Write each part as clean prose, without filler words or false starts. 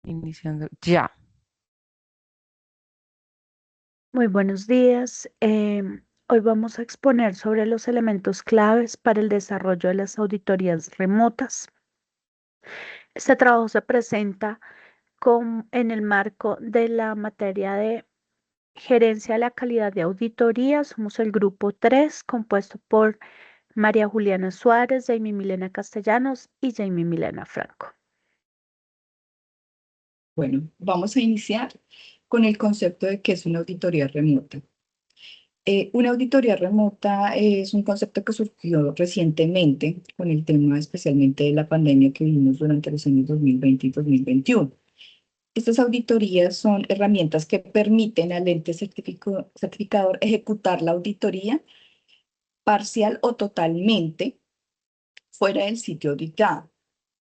Iniciando ya. Muy buenos días. Hoy vamos a exponer sobre los elementos claves para el desarrollo de las auditorías remotas. Este trabajo se presenta en el marco de la materia de gerencia de la calidad de auditoría. Somos el grupo 3, compuesto por María Juliana Suárez, Jamie Milena Castellanos y Jamie Milena Franco. Bueno, vamos a iniciar con el concepto de qué es una auditoría remota. Una auditoría remota es un concepto que surgió recientemente con el tema especialmente de la pandemia que vivimos durante los años 2020 y 2021. Estas auditorías son herramientas que permiten al ente certificador ejecutar la auditoría parcial o totalmente fuera del sitio auditado,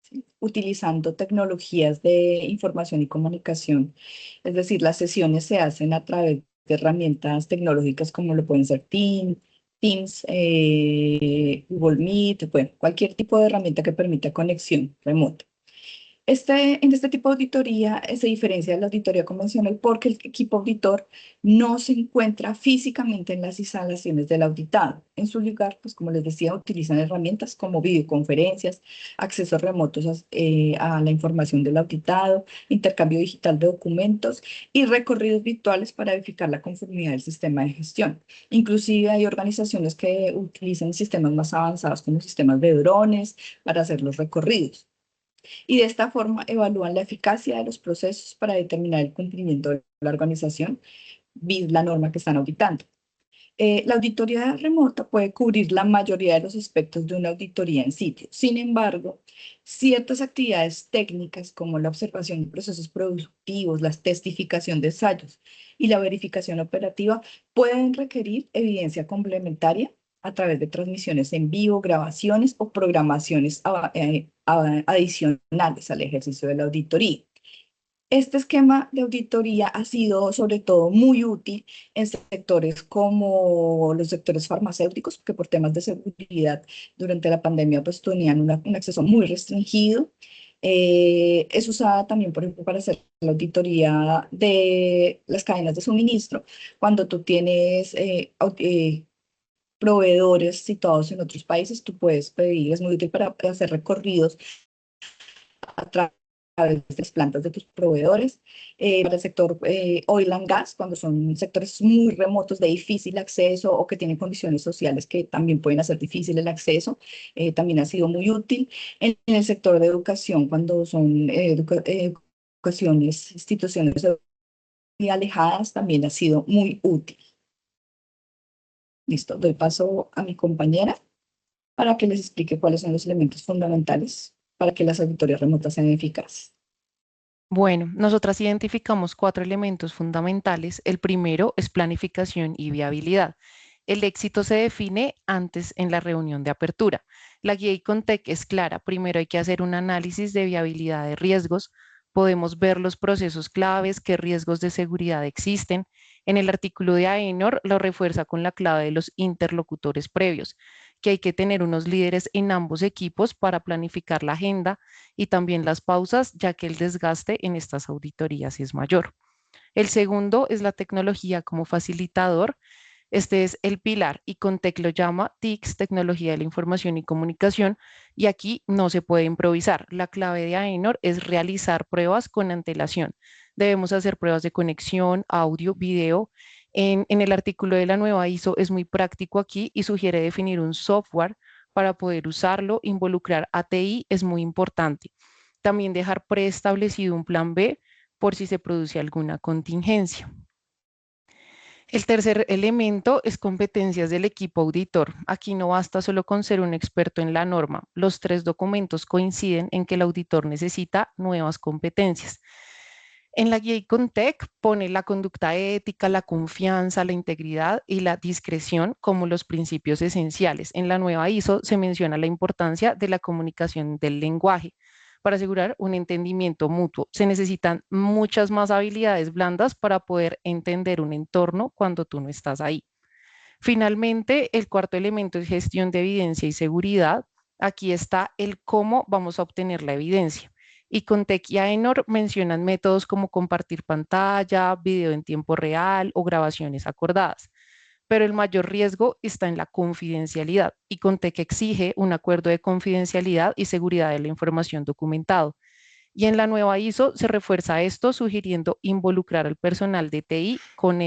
¿sí? Utilizando tecnologías de información y comunicación. Es decir, las sesiones se hacen a través de herramientas tecnológicas como lo pueden ser Teams, Google Meet, bueno, cualquier tipo de herramienta que permita conexión remota. En este tipo de auditoría se diferencia de la auditoría convencional porque el equipo auditor no se encuentra físicamente en las instalaciones del auditado. En su lugar, pues como les decía, utilizan herramientas como videoconferencias, accesos remotos a la información del auditado, intercambio digital de documentos y recorridos virtuales para verificar la conformidad del sistema de gestión. Inclusive hay organizaciones que utilizan sistemas más avanzados como sistemas de drones para hacer los recorridos. Y de esta forma evalúan la eficacia de los procesos para determinar el cumplimiento de la organización, la norma que están auditando. La auditoría remota puede cubrir la mayoría de los aspectos de una auditoría en sitio. Sin embargo, ciertas actividades técnicas como la observación de procesos productivos, la testificación de ensayos y la verificación operativa pueden requerir evidencia complementaria a través de transmisiones en vivo, grabaciones o programaciones adicionales al ejercicio de la auditoría. Este esquema de auditoría ha sido sobre todo muy útil en sectores como los sectores farmacéuticos, que por temas de seguridad durante la pandemia pues tenían un acceso muy restringido. Es usada también, por ejemplo, para hacer la auditoría de las cadenas de suministro, cuando tú tienes proveedores situados en otros países, tú puedes pedir, es muy útil para hacer recorridos a través de las plantas de tus proveedores. Para el sector oil and gas, cuando son sectores muy remotos de difícil acceso o que tienen condiciones sociales que también pueden hacer difícil el acceso, también ha sido muy útil. En el sector de educación, cuando son educaciones, instituciones muy alejadas, también ha sido muy útil. Listo, doy paso a mi compañera para que les explique cuáles son los elementos fundamentales para que las auditorías remotas sean eficaces. Bueno, nosotras identificamos 4 elementos fundamentales. El primero es planificación y viabilidad. El éxito se define antes en la reunión de apertura. La guía ICONTEC es clara. Primero hay que hacer un análisis de viabilidad de riesgos. Podemos ver los procesos claves, qué riesgos de seguridad existen. En el artículo de AENOR lo refuerza con la clave de los interlocutores previos, que hay que tener unos líderes en ambos equipos para planificar la agenda y también las pausas, ya que el desgaste en estas auditorías es mayor. El segundo es la tecnología como facilitador. Este es el pilar y Contec lo llama TICS, Tecnología de la Información y Comunicación, y aquí no se puede improvisar. La clave de AENOR es realizar pruebas con antelación. Debemos hacer pruebas de conexión, audio, video. En el artículo de la nueva ISO es muy práctico aquí y sugiere definir un software para poder usarlo. Involucrar ATI es muy importante. También dejar preestablecido un plan B por si se produce alguna contingencia. El tercer elemento es competencias del equipo auditor. Aquí no basta solo con ser un experto en la norma. Los 3 documentos coinciden en que el auditor necesita nuevas competencias. En la guía ICONTEC pone la conducta ética, la confianza, la integridad y la discreción como los principios esenciales. En la nueva ISO se menciona la importancia de la comunicación del lenguaje para asegurar un entendimiento mutuo. Se necesitan muchas más habilidades blandas para poder entender un entorno cuando tú no estás ahí. Finalmente, el cuarto elemento es gestión de evidencia y seguridad. Aquí está el cómo vamos a obtener la evidencia. Y Contec y Aenor mencionan métodos como compartir pantalla, video en tiempo real o grabaciones acordadas. Pero el mayor riesgo está en la confidencialidad y Contec exige un acuerdo de confidencialidad y seguridad de la información documentado. Y en la nueva ISO se refuerza esto sugiriendo involucrar al personal de TI en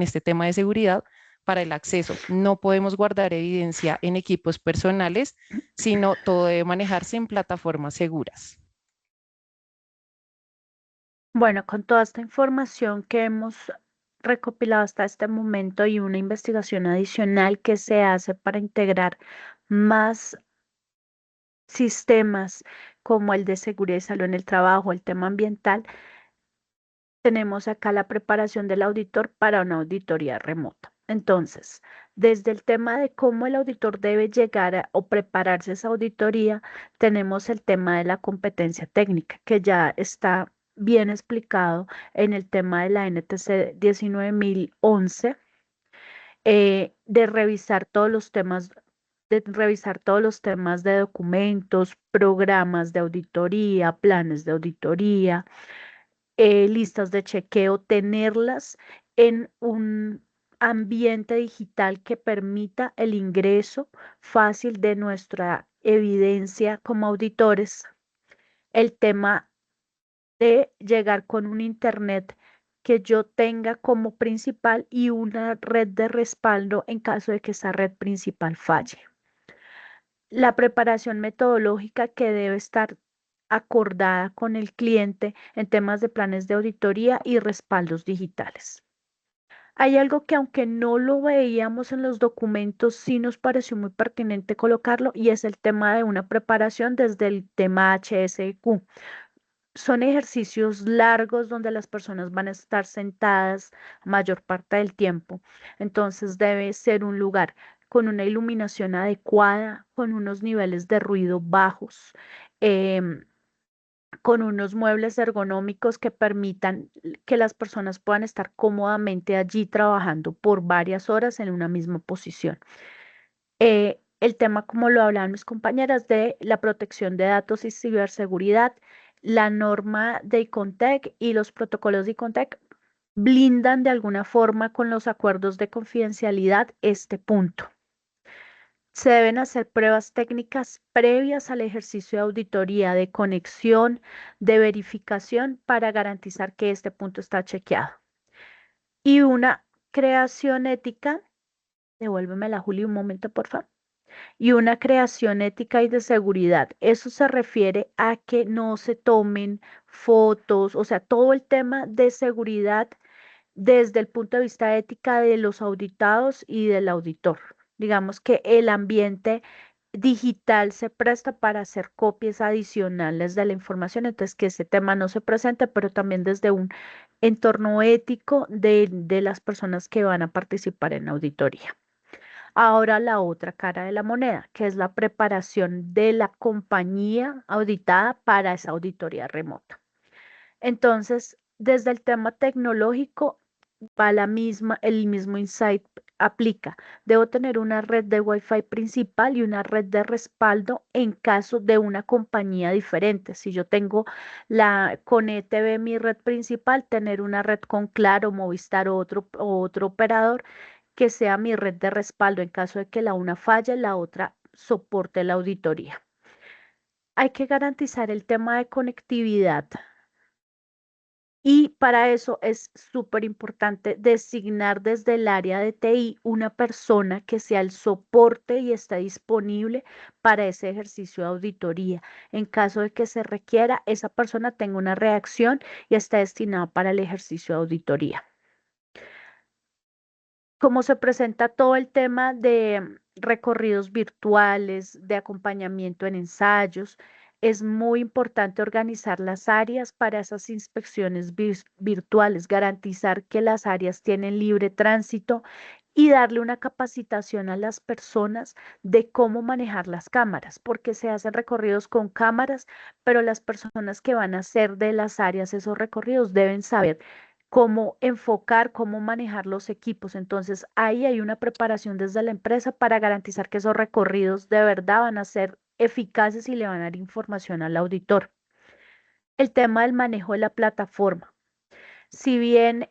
este tema de seguridad para el acceso. No podemos guardar evidencia en equipos personales, sino todo debe manejarse en plataformas seguras. Bueno, con toda esta información que hemos recopilado hasta este momento y una investigación adicional que se hace para integrar más sistemas como el de seguridad y salud en el trabajo, el tema ambiental, tenemos acá la preparación del auditor para una auditoría remota. Entonces, desde el tema de cómo el auditor debe llegar o prepararse esa auditoría, tenemos el tema de la competencia técnica, que ya está bien explicado en el tema de la NTC 19011, de revisar todos los temas. De revisar todos los temas de documentos, programas de auditoría, planes de auditoría, listas de chequeo, tenerlas en un ambiente digital que permita el ingreso fácil de nuestra evidencia como auditores. El tema de llegar con un internet que yo tenga como principal y una red de respaldo en caso de que esa red principal falle. La preparación metodológica que debe estar acordada con el cliente en temas de planes de auditoría y respaldos digitales. Hay algo que aunque no lo veíamos en los documentos, sí nos pareció muy pertinente colocarlo y es el tema de una preparación desde el tema HSQ. Son ejercicios largos donde las personas van a estar sentadas mayor parte del tiempo. Entonces debe ser un lugar con una iluminación adecuada, con unos niveles de ruido bajos, em, con unos muebles ergonómicos que permitan que las personas puedan estar cómodamente allí trabajando por varias horas en una misma posición. El tema, como lo hablaban mis compañeras, de la protección de datos y ciberseguridad, la norma de ICONTEC y los protocolos de ICONTEC blindan de alguna forma con los acuerdos de confidencialidad este punto. Se deben hacer pruebas técnicas previas al ejercicio de auditoría, de conexión, de verificación para garantizar que este punto está chequeado. Y una creación ética, devuélvemela, Juli, un momento, por favor. Y una creación ética y de seguridad. Eso se refiere a que no se tomen fotos, o sea, todo el tema de seguridad desde el punto de vista ética de los auditados y del auditor. Digamos que el ambiente digital se presta para hacer copias adicionales de la información, entonces que ese tema no se presente, pero también desde un entorno ético de las personas que van a participar en auditoría. Ahora la otra cara de la moneda, que es la preparación de la compañía auditada para esa auditoría remota. Entonces, desde el tema tecnológico, va el mismo insight aplica. Debo tener una red de Wi-Fi principal y una red de respaldo en caso de una compañía diferente. Si yo tengo con ETV mi red principal, tener una red con Claro, Movistar o otro operador que sea mi red de respaldo en caso de que la una falle, la otra soporte la auditoría. Hay que garantizar el tema de conectividad. Y para eso es súper importante designar desde el área de TI una persona que sea el soporte y esté disponible para ese ejercicio de auditoría. En caso de que se requiera, esa persona tenga una reacción y esté destinada para el ejercicio de auditoría. Como se presenta todo el tema de recorridos virtuales, de acompañamiento en ensayos, es muy importante organizar las áreas para esas inspecciones virtuales, garantizar que las áreas tienen libre tránsito y darle una capacitación a las personas de cómo manejar las cámaras, porque se hacen recorridos con cámaras, pero las personas que van a hacer de las áreas esos recorridos deben saber cómo enfocar, cómo manejar los equipos. Entonces, ahí hay una preparación desde la empresa para garantizar que esos recorridos de verdad van a ser eficaces y le van a dar información al auditor. El tema del manejo de la plataforma. Si bien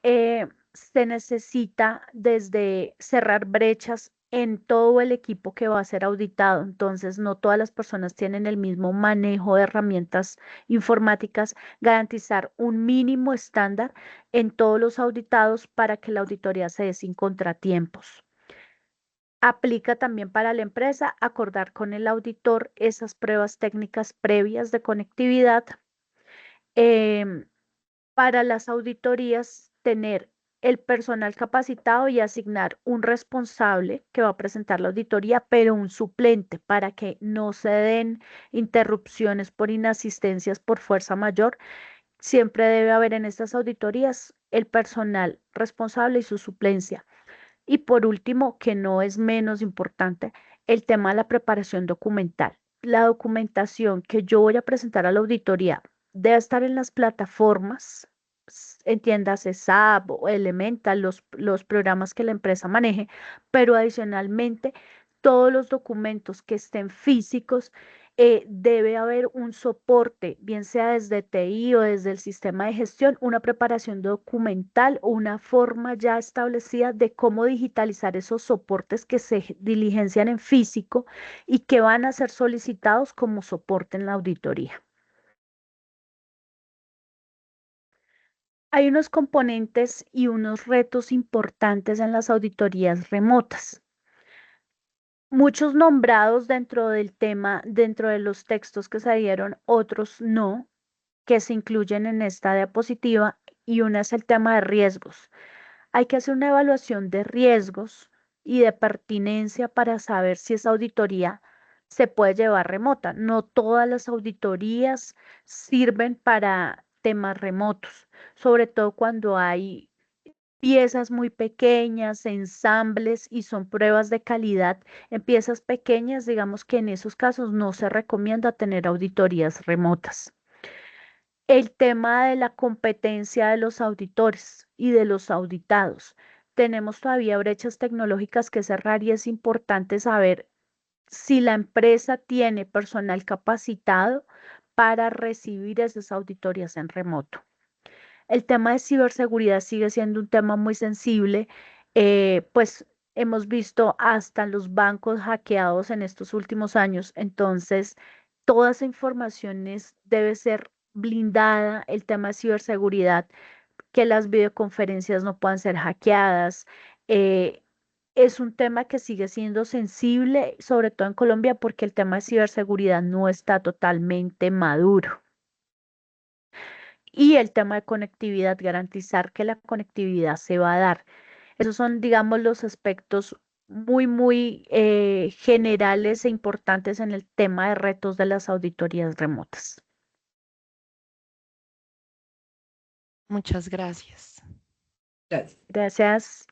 se necesita desde cerrar brechas en todo el equipo que va a ser auditado, entonces no todas las personas tienen el mismo manejo de herramientas informáticas, garantizar un mínimo estándar en todos los auditados para que la auditoría se dé sin contratiempos. Aplica también para la empresa acordar con el auditor esas pruebas técnicas previas de conectividad. Em, para las auditorías, tener el personal capacitado y asignar un responsable que va a presentar la auditoría, pero un suplente para que no se den interrupciones por inasistencias por fuerza mayor. Siempre debe haber en estas auditorías el personal responsable y su suplencia. Y por último, que no es menos importante, el tema de la preparación documental. La documentación que yo voy a presentar a la auditoría debe estar en las plataformas, entiéndase SAP o Elemental, los programas que la empresa maneje, pero adicionalmente todos los documentos que estén físicos, debe haber un soporte, bien sea desde TI o desde el sistema de gestión, una preparación documental o una forma ya establecida de cómo digitalizar esos soportes que se diligencian en físico y que van a ser solicitados como soporte en la auditoría. Hay unos componentes y unos retos importantes en las auditorías remotas. Muchos nombrados dentro del tema, dentro de los textos que se dieron, otros no, que se incluyen en esta diapositiva, y una es el tema de riesgos. Hay que hacer una evaluación de riesgos y de pertinencia para saber si esa auditoría se puede llevar remota. No todas las auditorías sirven para temas remotos, sobre todo cuando hay piezas muy pequeñas, ensambles y son pruebas de calidad en piezas pequeñas. Digamos que en esos casos no se recomienda tener auditorías remotas. El tema de la competencia de los auditores y de los auditados. Tenemos todavía brechas tecnológicas que cerrar y es importante saber si la empresa tiene personal capacitado para recibir esas auditorías en remoto. El tema de ciberseguridad sigue siendo un tema muy sensible, pues hemos visto hasta los bancos hackeados en estos últimos años, entonces toda esa información debe ser blindada, el tema de ciberseguridad, que las videoconferencias no puedan ser hackeadas. eh, es un tema que sigue siendo sensible, sobre todo en Colombia, porque el tema de ciberseguridad no está totalmente maduro. Y el tema de conectividad, garantizar que la conectividad se va a dar. Esos son, digamos, los aspectos muy generales e importantes en el tema de retos de las auditorías remotas. Muchas gracias. Gracias. Gracias.